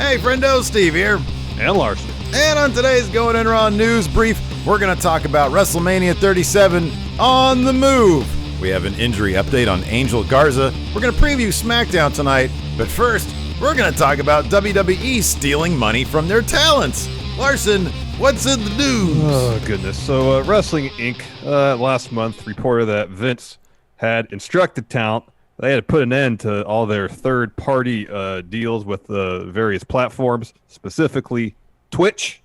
Hey, friendo, Steve here. And Larson. And on today's Going In Raw News Brief, we're going to talk about Wrestlemania 37 on the move. We have an injury update on Angel Garza. We're going to preview Smackdown tonight. But first, we're going to talk about WWE stealing money from their talents. Larson, what's in the news? Oh, goodness. So, Wrestling Inc. Last month reported that Vince had instructed talent they had to put an end to all their third-party deals with various platforms, specifically Twitch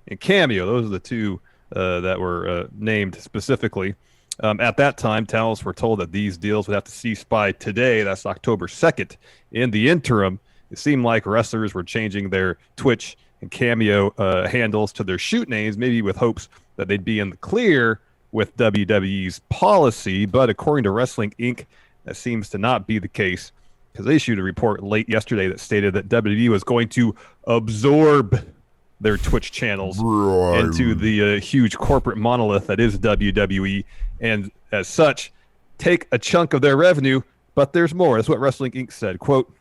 and Cameo. Those are the two that were named specifically. At that time, talents were told that these deals would have to cease by today. That's October 2nd. In the interim, it seemed like wrestlers were changing their Twitch and Cameo handles to their shoot names, maybe with hopes that they'd be in the clear with WWE's policy. But according to Wrestling Inc., that seems to not be the case, because they issued a report late yesterday that stated that WWE was going to absorb their Twitch channels into the huge corporate monolith that is WWE, and as such, take a chunk of their revenue. But there's more. That's what Wrestling Inc. said. Quote,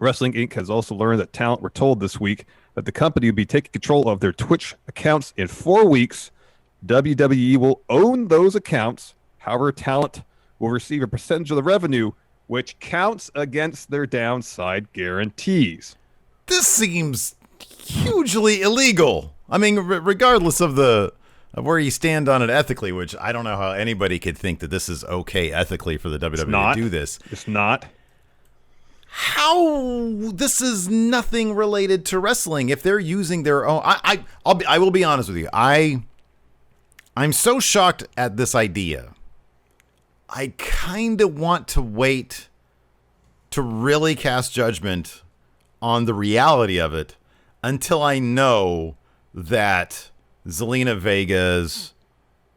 Wrestling Inc. has also learned that talent were told this week that the company would be taking control of their Twitch accounts in 4 weeks. WWE will own those accounts. However, talent will receive a percentage of the revenue, which counts against their downside guarantees. This seems hugely illegal. I mean, regardless of where you stand on it ethically, which I don't know how anybody could think that this is okay ethically for the WWE to do this. It's not. How this is nothing related to wrestling. If they're using their own, I will be honest with you. I'm so shocked at this idea. I kind of want to wait to really cast judgment on the reality of it until I know that Zelina Vega's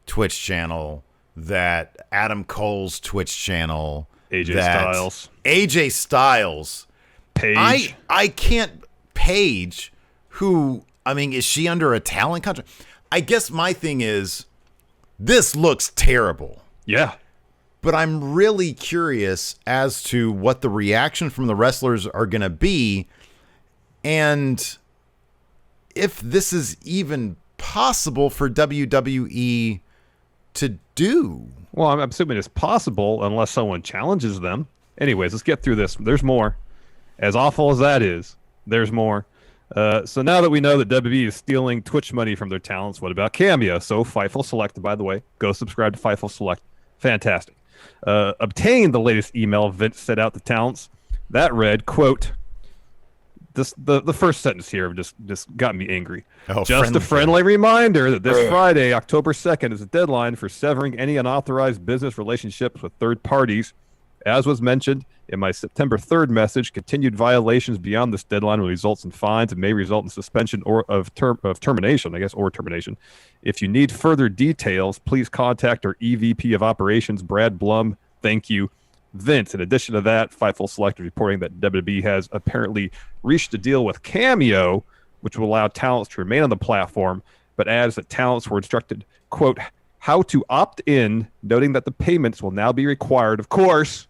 Twitch channel, that Adam Cole's Twitch channel, AJ Styles, Paige. I can't. Paige, who, I mean, is she under a talent contract? I guess my thing is, this looks terrible. Yeah. But I'm really curious as to what the reaction from the wrestlers are going to be, and if this is even possible for WWE to do. Well, I'm assuming it's possible unless someone challenges them. Anyways, let's get through this. There's more. As awful as that is, there's more. So now that we know that WWE is stealing Twitch money from their talents, what about Cameo? So Fightful Select, by the way, go subscribe to Fightful Select. Fantastic. Obtained the latest email Vince sent out to talents. That read, quote, the first sentence here just got me angry. Just a friendly reminder that this Friday, October 2nd, is the deadline for severing any unauthorized business relationships with third parties. As was mentioned in my September 3rd message, continued violations beyond this deadline will result in fines and may result in suspension or termination, or termination. If you need further details, please contact our EVP of Operations, Brad Blum. Thank you, Vince. In addition to that, Fightful Select is reporting that WWE has apparently reached a deal with Cameo, which will allow talents to remain on the platform, but adds that talents were instructed, quote, how to opt in, noting that the payments will now be required, of course,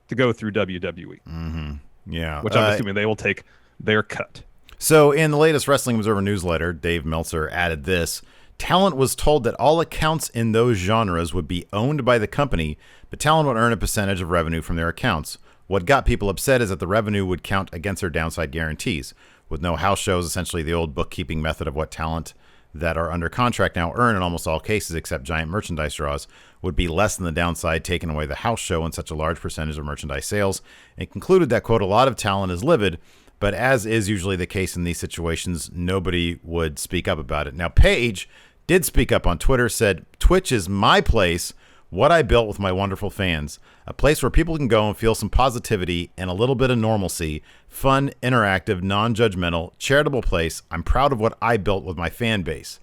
to go through WWE. Mm-hmm. Yeah. Which I'm assuming they will take their cut. So in the latest Wrestling Observer newsletter, Dave Meltzer added this. Talent was told that all accounts in those genres would be owned by the company, but Talent would earn a percentage of revenue from their accounts. What got people upset is that the revenue would count against their downside guarantees. With no house shows, essentially the old bookkeeping method of what talent that are under contract now earn in almost all cases except giant merchandise draws would be less than the downside taking away the house show and such a large percentage of merchandise sales, and concluded that, quote, a lot of talent is livid, but as is usually the case in these situations, nobody would speak up about it. Now, Paige did speak up on Twitter, said, Twitch is my place, what I built with my wonderful fans, a place where people can go and feel some positivity and a little bit of normalcy, fun, interactive, non-judgmental, charitable place. I'm proud of what I built with my fan base.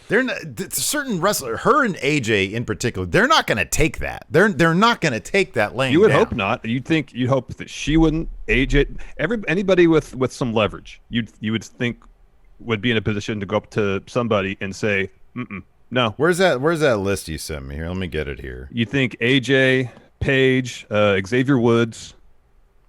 They're not, certain wrestlers, her and AJ in particular, they're not going to take that. They're not going to take that lane. You would down. hope not. You'd hope that she wouldn't. AJ, anybody with some leverage, you would think would be in a position to go up to somebody and say, no. Where's that list you sent me here? Let me get it here. You think AJ, Paige, Xavier Woods,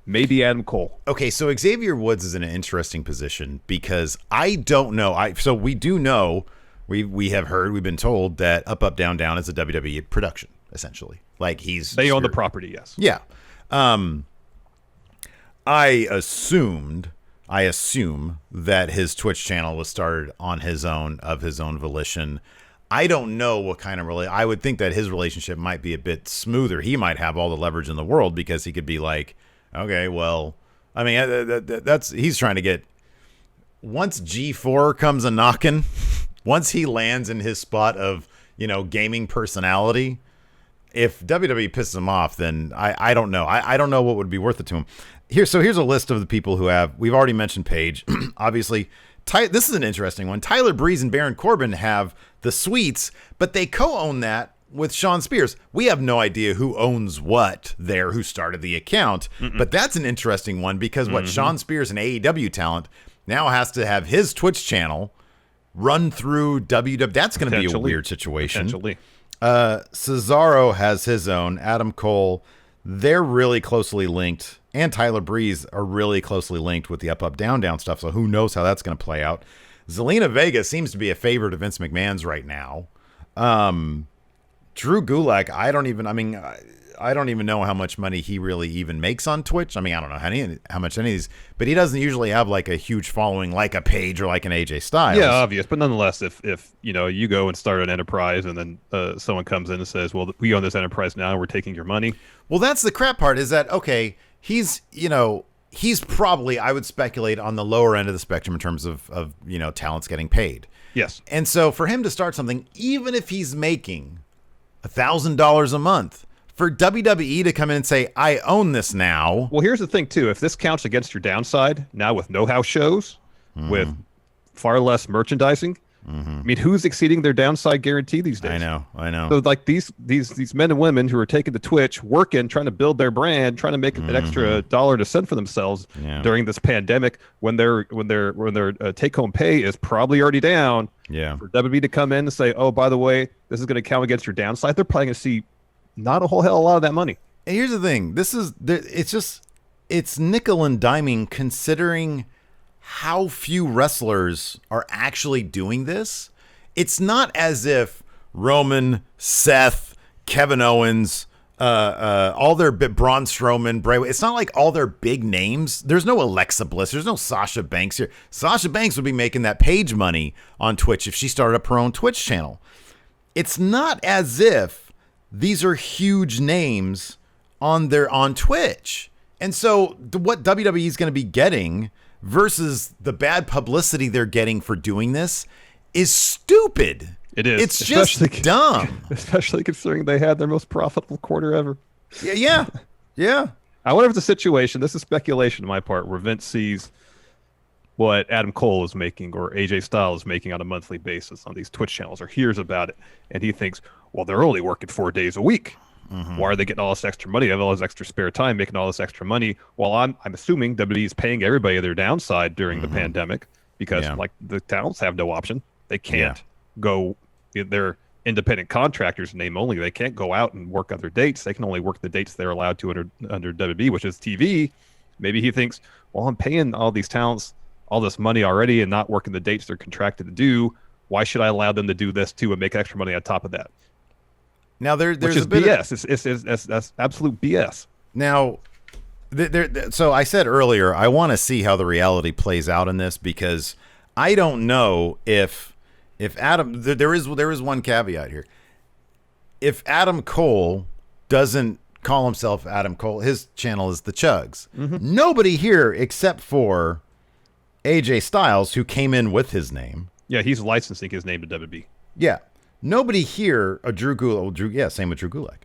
maybe Adam Cole. Okay, so Xavier Woods is in an interesting position because I don't know. So we do know, we have heard, we've been told that Up Up Down Down is a WWE production, essentially. Like they own the property, yes. Yeah. I assume that his Twitch channel was started on his own, of his own volition. I don't know what kind of I would think that his relationship might be a bit smoother. He might have all the leverage in the world because he could be like, okay, well, I mean, he's trying to get, once G4 comes a knocking, once he lands in his spot of, gaming personality, if WWE pisses him off, then I don't know. I don't know what would be worth it to him. Here's a list of the people who have, we've already mentioned Paige. Obviously, this is an interesting one. Tyler Breeze and Baron Corbin have the suites, but they co-own that with Sean Spears. We have no idea who owns what there, who started the account, but that's an interesting one because Sean Spears, an AEW talent, now has to have his Twitch channel run through WWE. That's going to be a weird situation. Potentially. Cesaro has his own. Adam Cole, they're really closely linked, and Tyler Breeze are really closely linked with the Up Up Down Down stuff, so who knows how that's going to play out. Zelina Vega seems to be a favorite of Vince McMahon's right now. Drew Gulak, I don't even know how much money he really even makes on Twitch. I mean, I don't know how much any of these, but he doesn't usually have like a huge following like a Paige or like an AJ Styles. Yeah, obvious. But nonetheless, if you go and start an enterprise and then someone comes in and says, well, we own this enterprise now, we're taking your money. Well, that's the crap part, is that, okay, he's probably, I would speculate, on the lower end of the spectrum in terms of talents getting paid. Yes. And so for him to start something, even if he's making $1,000 a month, for WWE to come in and say, I own this now. Well, here's the thing, too. If this counts against your downside, now with no house shows, with far less merchandising, I mean, who's exceeding their downside guarantee these days? I know. So, like, these men and women who are taking to Twitch, working, trying to build their brand, trying to make an extra dollar to cent for themselves during this pandemic, when their take-home pay is probably already down. Yeah. For WWE to come in and say, oh, by the way, this is going to count against your downside, they're probably going to see not a whole hell of a lot of that money. And here's the thing. It's nickel and diming considering how few wrestlers are actually doing this. It's not as if Roman, Seth, Kevin Owens, all their Braun Strowman, Bray. It's not like all their big names. There's no Alexa Bliss. There's no Sasha Banks here. Sasha Banks would be making that Paige money on Twitch if she started up her own Twitch channel. It's not as if these are huge names on Twitch. And so what WWE is going to be getting versus the bad publicity they're getting for doing this is stupid. It is. It's just dumb. Especially considering they had their most profitable quarter ever. Yeah. I wonder if it's a situation, this is speculation on my part, where Vince sees what Adam Cole is making or AJ Styles is making on a monthly basis on these Twitch channels, or hears about it, and he thinks, well, they're only working 4 days a week. Why are they getting all this extra money? They have all this extra spare time making all this extra money. Well, I'm assuming WWE is paying everybody their downside during the pandemic because like the talents have no option. They can't go. They're independent contractors, name only. They can't go out and work other dates. They can only work the dates they're allowed to under WWE, which is TV. Maybe he thinks, well, I'm paying all these talents all this money already and not working the dates they're contracted to do. Why should I allow them to do this too and make extra money on top of that? Now there's which is a bit BS. That's absolute BS. Now, so I said earlier, I want to see how the reality plays out in this because I don't know if Adam. There is one caveat here. If Adam Cole doesn't call himself Adam Cole, his channel is The Chugs. Nobody here except for AJ Styles, who came in with his name. Yeah, he's licensing his name to WWE. Yeah. Nobody here, Drew Gulak, same with Drew Gulak.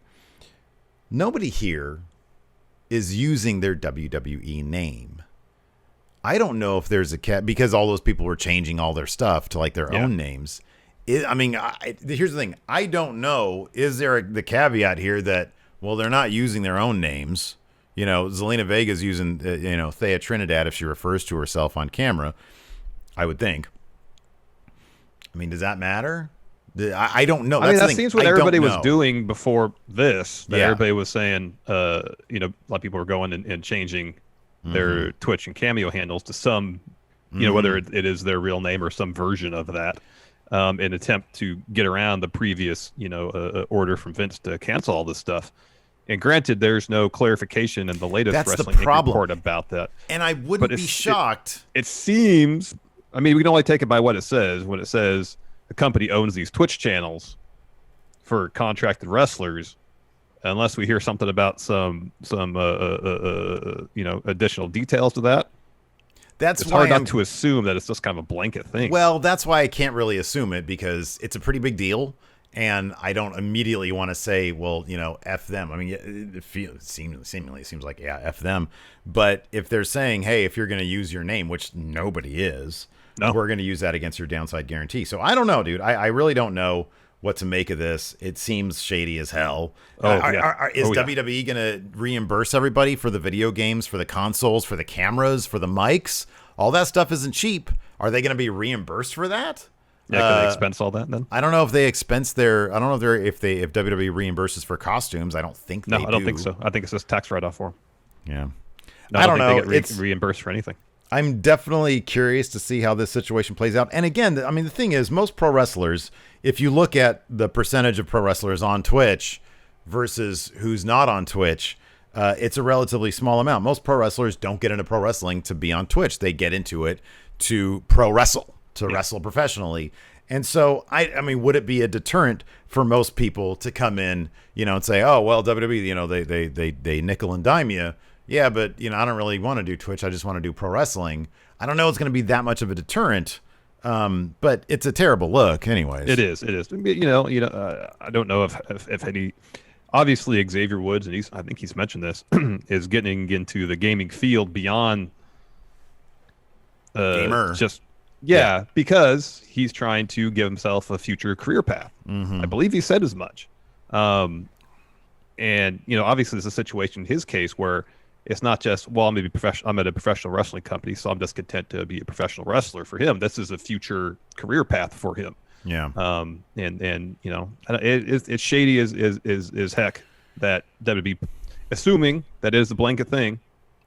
Nobody here is using their WWE name. I don't know if there's because all those people were changing all their stuff to like their own names. Here's the thing. I don't know. Is there the caveat here that, well, they're not using their own names? Zelina Vega's using, Thea Trinidad if she refers to herself on camera, I would think. I mean, does that matter? I don't know. That seems what everybody was doing before this. That everybody was saying, a lot of people were going and changing their Twitch and Cameo handles to some, whether it is their real name or some version of that, in attempt to get around the previous, order from Vince to cancel all this stuff. And granted, there's no clarification in the latest Wrestling Inc. report about that. And I wouldn't be shocked. It seems, I mean, we can only take it by what it says. When it says the company owns these Twitch channels for contracted wrestlers, unless we hear something about some additional details to that. It's hard not to assume that it's just kind of a blanket thing. Well, that's why I can't really assume it, because it's a pretty big deal. And I don't immediately want to say, well, F them. I mean, it seemingly seems like, yeah, F them. But if they're saying, hey, if you're going to use your name, which nobody is, we're going to use that against your downside guarantee. So I don't know, dude. I really don't know what to make of this. It seems shady as hell. Is WWE going to reimburse everybody for the video games, for the consoles, for the cameras, for the mics? All that stuff isn't cheap. Are they going to be reimbursed for that? Yeah, can they expense all that then? I don't know if they expense their. I don't know if WWE reimburses for costumes. I don't think they do. No, I don't think so. I think it's just tax write-off for them. Yeah, I don't know. They get reimbursed for anything. I'm definitely curious to see how this situation plays out. And again, I mean, the thing is, most pro wrestlers, if you look at the percentage of pro wrestlers on Twitch versus who's not on Twitch, it's a relatively small amount. Most pro wrestlers don't get into pro wrestling to be on Twitch. They get into it to pro wrestle. To wrestle professionally. And so, I mean, would it be a deterrent for most people to come in, and say, oh, well, WWE, they nickel and dime you. Yeah, but, I don't really want to do Twitch. I just want to do pro wrestling. I don't know it's going to be that much of a deterrent, but it's a terrible look anyways. It is. I don't know if any, obviously Xavier Woods, and I think he's mentioned this, is getting into the gaming field beyond gamer. Yeah, because he's trying to give himself a future career path. Mm-hmm. I believe he said as much. And, obviously there's a situation in his case where it's not just, well, I'm at a professional wrestling company, so I'm just content to be a professional wrestler. For him, this is a future career path for him. Yeah. It's shady as heck that would be, assuming that is the blanket thing.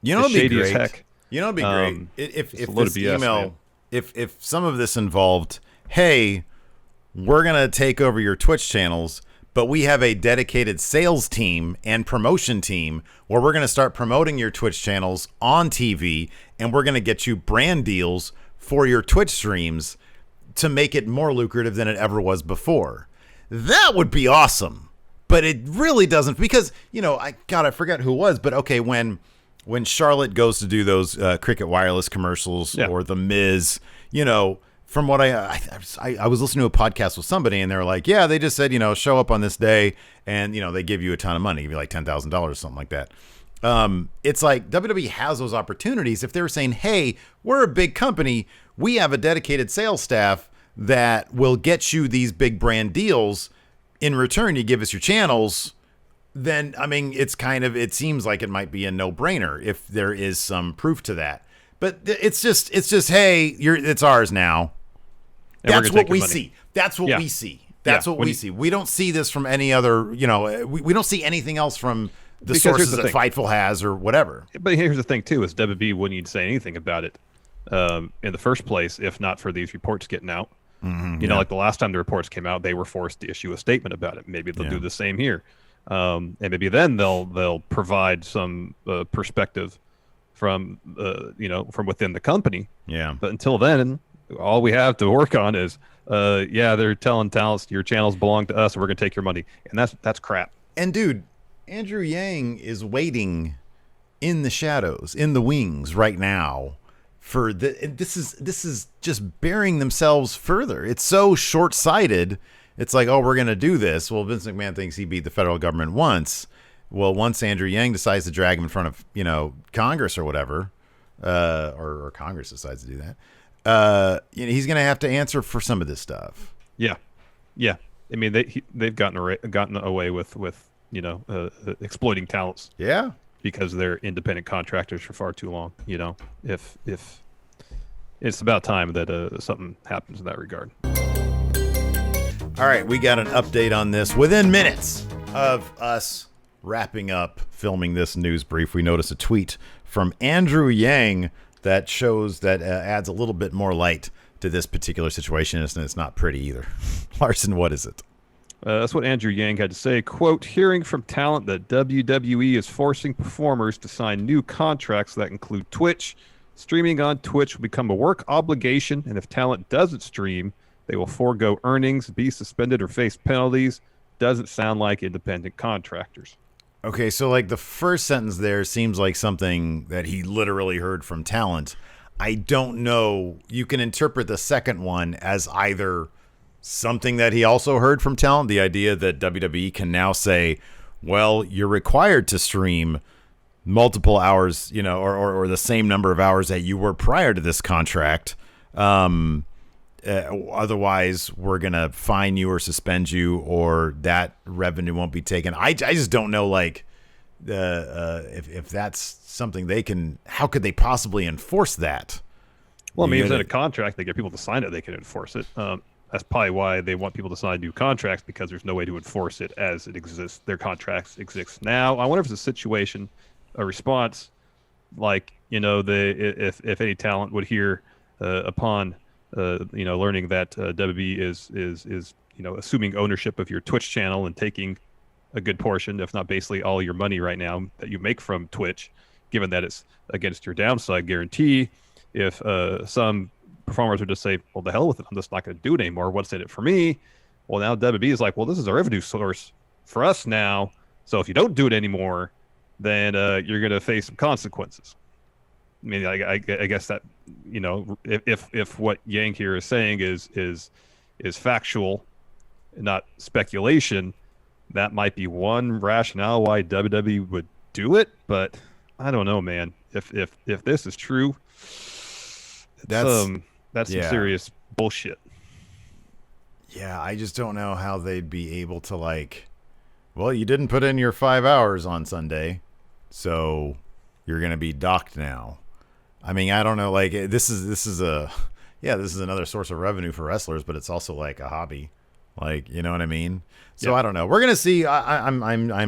It'd be shady great. As heck. It'd be great if this BS, email. Man. If some of this involved, hey, we're going to take over your Twitch channels, but we have a dedicated sales team and promotion team where we're going to start promoting your Twitch channels on TV, and we're going to get you brand deals for your Twitch streams to make it more lucrative than it ever was before. That would be awesome. But it really doesn't, because, I forget who it was, but okay, when Charlotte goes to do those Cricket Wireless commercials, or The Miz, from what I was listening to a podcast with somebody, and they were like, yeah, they just said, show up on this day, and, they give you a ton of money, give you like $10,000 or something like that. It's like WWE has those opportunities. If they were saying, hey, we're a big company, we have a dedicated sales staff that will get you these big brand deals. In return, you give us your channels. Then, I mean, it seems like it might be a no-brainer if there is some proof to that. But it's just, hey, it's ours now. That's what we see. That's what we see. That's what we see. We don't see this from any other, we don't see anything else from the sources that Fightful has or whatever. But here's the thing, too, is WWE wouldn't even say anything about it in the first place if not for these reports getting out. Mm-hmm, like the last time the reports came out, they were forced to issue a statement about it. Maybe they'll do the same here. And maybe then they'll provide some perspective from from within the company. Yeah. But until then, all we have to work on is they're telling talents your channels belong to us and we're gonna take your money, and that's crap. And dude, Andrew Yang is waiting in the shadows, in the wings right now. For this is just burying themselves further. It's so short-sighted. It's like, oh, we're going to do this. Well, Vince McMahon thinks he beat the federal government once. Well, once Andrew Yang decides to drag him in front of, Congress or whatever, or Congress decides to do that, he's going to have to answer for some of this stuff. Yeah. I mean, they've gotten away with exploiting talents. Yeah. Because they're independent contractors for far too long. If it's about time that something happens in that regard. All right, we got an update on this within minutes of us wrapping up filming this news brief, we notice a tweet from Andrew Yang that shows that adds a little bit more light to this particular situation, and it's not pretty either. Larson, what is it? That's what Andrew Yang had to say. Quote, hearing from talent that WWE is forcing performers to sign new contracts that include Twitch. Streaming on Twitch will become a work obligation, and if talent doesn't stream, they will forego earnings, be suspended, or face penalties. Doesn't sound like independent contractors. Okay, so like the first sentence there seems like something that he literally heard from talent. I don't know. You can interpret the second one as either something that he also heard from talent, the idea that WWE can now say, well, you're required to stream multiple hours, you know, or the same number of hours that you were prior to this contract. Otherwise, we're going to fine you or suspend you, or that revenue won't be taken. I just don't know, like, if that's something they can, how could they possibly enforce that? Well, I mean, if it's in a contract, they get people to sign it, they can enforce it. That's probably why they want people to sign new contracts, because there's no way to enforce it as it exists. Their contracts exist now. I wonder if it's a situation, a response, like, you know, if any talent would hear upon learning that WWE is assuming ownership of your Twitch channel and taking a good portion, if not basically all your money right now that you make from Twitch, given that it's against your downside guarantee. If some performers would just say, well, the hell with it, I'm just not going to do it anymore. What's in it for me? Well, now WWE is like, well, this is a revenue source for us now. So if you don't do it anymore, then you're going to face some consequences. I mean, I guess that, you know, if what Yang here is saying is factual, not speculation, that might be one rationale why WWE would do it. But I don't know, man. If this is true, that's some serious bullshit. Yeah, I just don't know how they'd be able to, like, well, you didn't put in your 5 hours on Sunday, so you're going to be docked now. I mean, I don't know. Like, this is another source of revenue for wrestlers, but it's also like a hobby. Like, you know what I mean? So I don't know. We're gonna see. I'm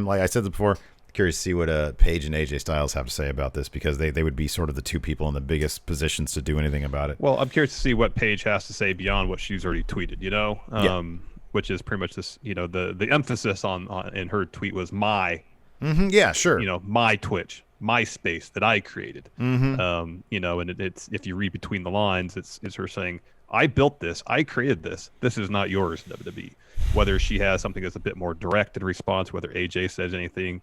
like I said before, curious to see what Paige and AJ Styles have to say about this, because they would be sort of the two people in the biggest positions to do anything about it. Well, I'm curious to see what Paige has to say beyond what she's already tweeted. You know, which is pretty much this. You know, the emphasis on in her tweet was my. Mm-hmm, yeah, sure. You know, my Twitch, my space that I created. Mm-hmm. You know, and it's, if you read between the lines, it's her saying, I built this, I created this. This is not yours, WWE. Whether she has something that's a bit more direct in response, whether AJ says anything,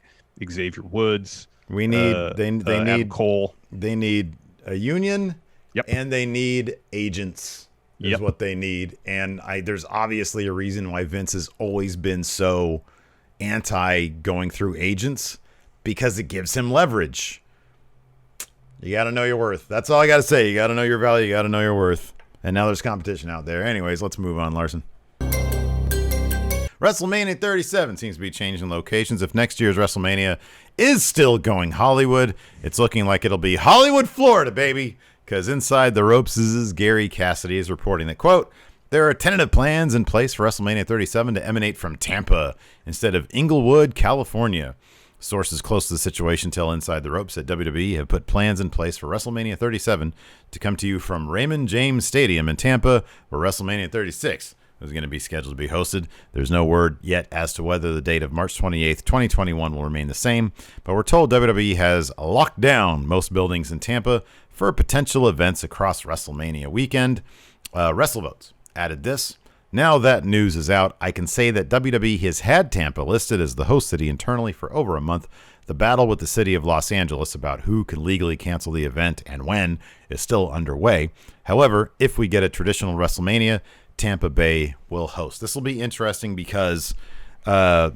Xavier Woods, we need they need Adam Cole. They need a union, and they need agents. Is what they need. And there's obviously a reason why Vince has always been so anti going through agents, because it gives him leverage. You got to know your worth. That's all I got to say. You got to know your value. You got to know your worth. And now there's competition out there. Anyways, let's move on, Larson. WrestleMania 37 seems to be changing locations. If next year's WrestleMania is still going Hollywood, it's looking like it'll be Hollywood, Florida, baby. Because Inside the Ropes' Gary Cassidy is reporting that, quote, there are tentative plans in place for WrestleMania 37 to emanate from Tampa instead of Inglewood, California. Sources close to the situation tell Inside the Ropes that WWE have put plans in place for WrestleMania 37 to come to you from Raymond James Stadium in Tampa, where WrestleMania 36 is going to be scheduled to be hosted. There's no word yet as to whether the date of March 28th, 2021 will remain the same, but we're told WWE has locked down most buildings in Tampa for potential events across WrestleMania weekend. WrestleVotes added this. Now that news is out, I can say that WWE has had Tampa listed as the host city internally for over a month. The battle with the city of Los Angeles about who can legally cancel the event and when is still underway. However, if we get a traditional WrestleMania, Tampa Bay will host. This will be interesting because there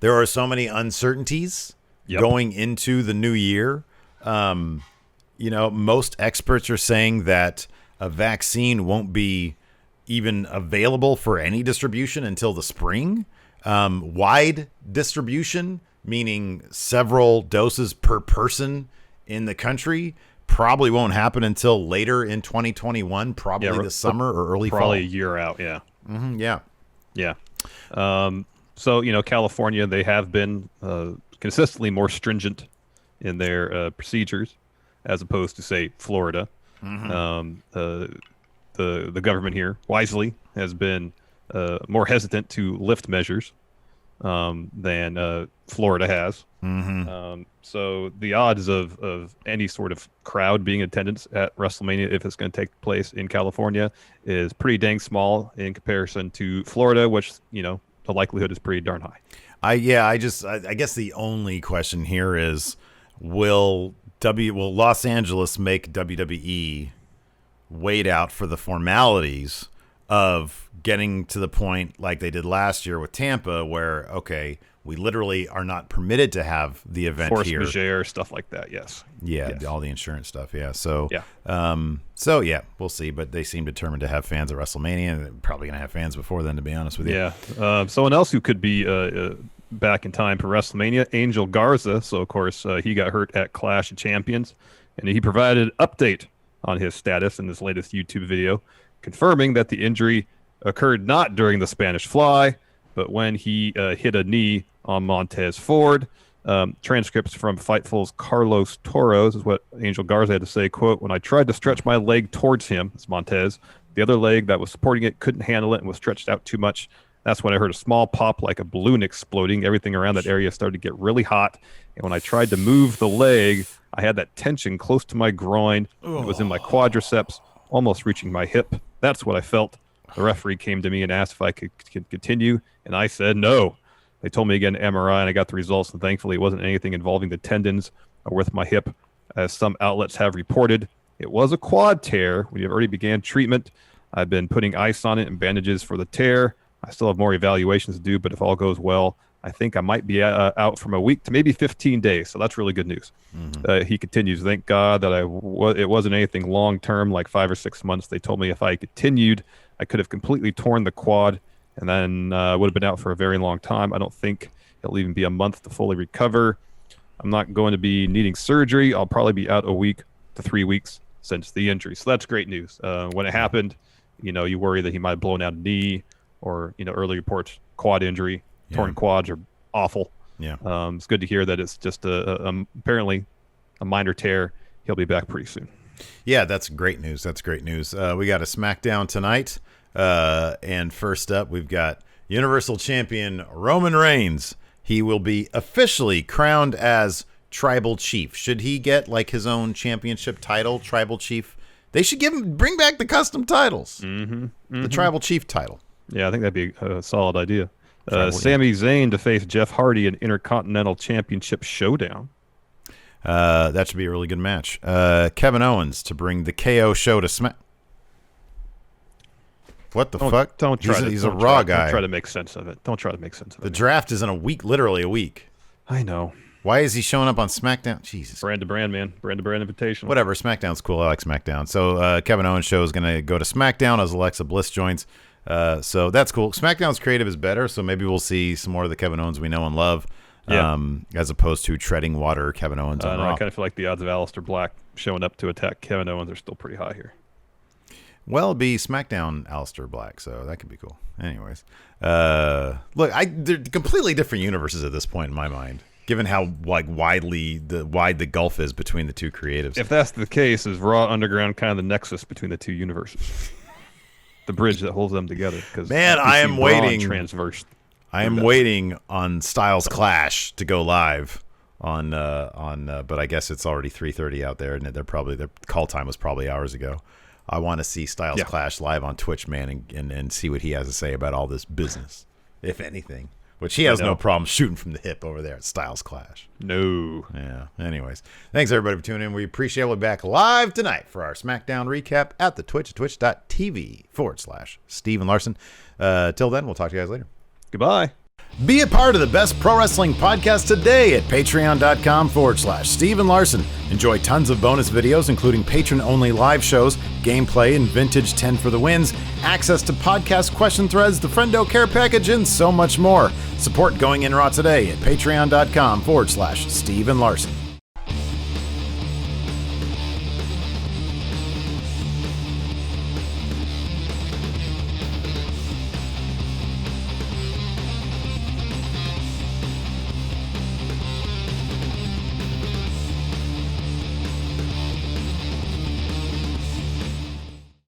are so many uncertainties going into the new year. You know, most experts are saying that a vaccine won't be even available for any distribution until the spring. Wide distribution, meaning several doses per person in the country, probably won't happen until later in 2021, probably the summer or early fall. Probably a year out, Mm-hmm, yeah. So, California, they have been consistently more stringent in their procedures as opposed to, say, Florida. The government here, wisely, has been more hesitant to lift measures than Florida has. So the odds of any sort of crowd being in attendance at WrestleMania, if it's going to take place in California, is pretty dang small in comparison to Florida, which, the likelihood is pretty darn high. I guess the only question here is, will Los Angeles make WWE wait out for the formalities of getting to the point like they did last year with Tampa, where, okay, we literally are not permitted to have the event Force here. majeure, stuff like that, yes. Yeah, yes. All the insurance stuff, yeah. So, yeah. We'll see. But they seem determined to have fans at WrestleMania, and they're probably going to have fans before then, to be honest with you. Yeah. Someone else who could be back in time for WrestleMania, Angel Garza. So, of course, he got hurt at Clash of Champions, and he provided an update on his status in this latest YouTube video, confirming that the injury occurred not during the Spanish Fly, but when he hit a knee on Montez Ford. Transcripts from Fightful's Carlos Toros is what Angel Garza had to say, quote, "When I tried to stretch my leg towards him," it's Montez, "the other leg that was supporting it couldn't handle it and was stretched out too much. That's when I heard a small pop like a balloon exploding. Everything around that area started to get really hot. And when I tried to move the leg, I had that tension close to my groin. It was in my quadriceps, almost reaching my hip. That's what I felt. The referee came to me and asked if I could continue, and I said no. They told me to get an MRI, and I got the results, and thankfully it wasn't anything involving the tendons or with my hip, as some outlets have reported. It was a quad tear. We have already began treatment. I've been putting ice on it and bandages for the tear. I still have more evaluations to do, but if all goes well, I think I might be out from a week to maybe 15 days, so that's really good news." He continues, "Thank God that it wasn't anything long-term, like 5 or 6 months. They told me if I continued, I could have completely torn the quad, and then would have been out for a very long time. I don't think it'll even be a month to fully recover. I'm not going to be needing surgery. I'll probably be out a week to 3 weeks since the injury." So that's great news. When it happened, you worry that he might have blown out a knee or, early reports, quad injury. Torn quads are awful. Yeah. It's good to hear that it's just apparently a minor tear. He'll be back pretty soon. Yeah, that's great news. We got a Smackdown tonight. And first up, we've got Universal Champion Roman Reigns. He will be officially crowned as Tribal Chief. Should he get like his own championship title, Tribal Chief? They should bring back the custom titles. The Tribal Chief title. Yeah, I think that'd be a solid idea. Sami Zayn to face Jeff Hardy in Intercontinental Championship Showdown. That should be a really good match. Kevin Owens to bring the KO show to Smack. What the fuck? He's a Raw guy. Don't try to make sense of it. The draft is in a week, literally a week. I know. Why is he showing up on SmackDown? Jesus. Brand to brand, man. Brand to brand invitation. Whatever. SmackDown's cool. I like SmackDown. So Kevin Owens' show is going to go to SmackDown as Alexa Bliss joins. So that's cool. SmackDown's creative is better, so maybe we'll see some more of the Kevin Owens we know and love, as opposed to treading water Kevin Owens on Raw. I kind of feel like the odds of Aleister Black showing up to attack Kevin Owens are still pretty high here. Well, it'd be SmackDown Aleister Black, so that could be cool. Anyways, look, they're completely different universes at this point in my mind, given how wide the gulf is between the two creatives. If that's the case, is Raw Underground kind of the nexus between the two universes? The bridge that holds them together. Man, I am waiting. Transverse. I am waiting on Styles Clash to go live on but I guess it's already 3:30 out there, and their call time was probably hours ago. I want to see Styles Clash live on Twitch, man, and see what he has to say about all this business, if anything. Which he has no problem shooting from the hip over there at Styles Clash. No. Yeah. Anyways, thanks everybody for tuning in. We appreciate it. We'll be back live tonight for our SmackDown recap at the twitch.tv/Steve and Larson. Till then, we'll talk to you guys later. Goodbye. Be a part of the best pro wrestling podcast today at patreon.com/Steve and Larson. Enjoy tons of bonus videos, including patron-only live shows, gameplay, and vintage 10 for the wins, access to podcast question threads, the Friendo Care Package, and so much more. Support Going In Raw today at patreon.com/Steve and Larson.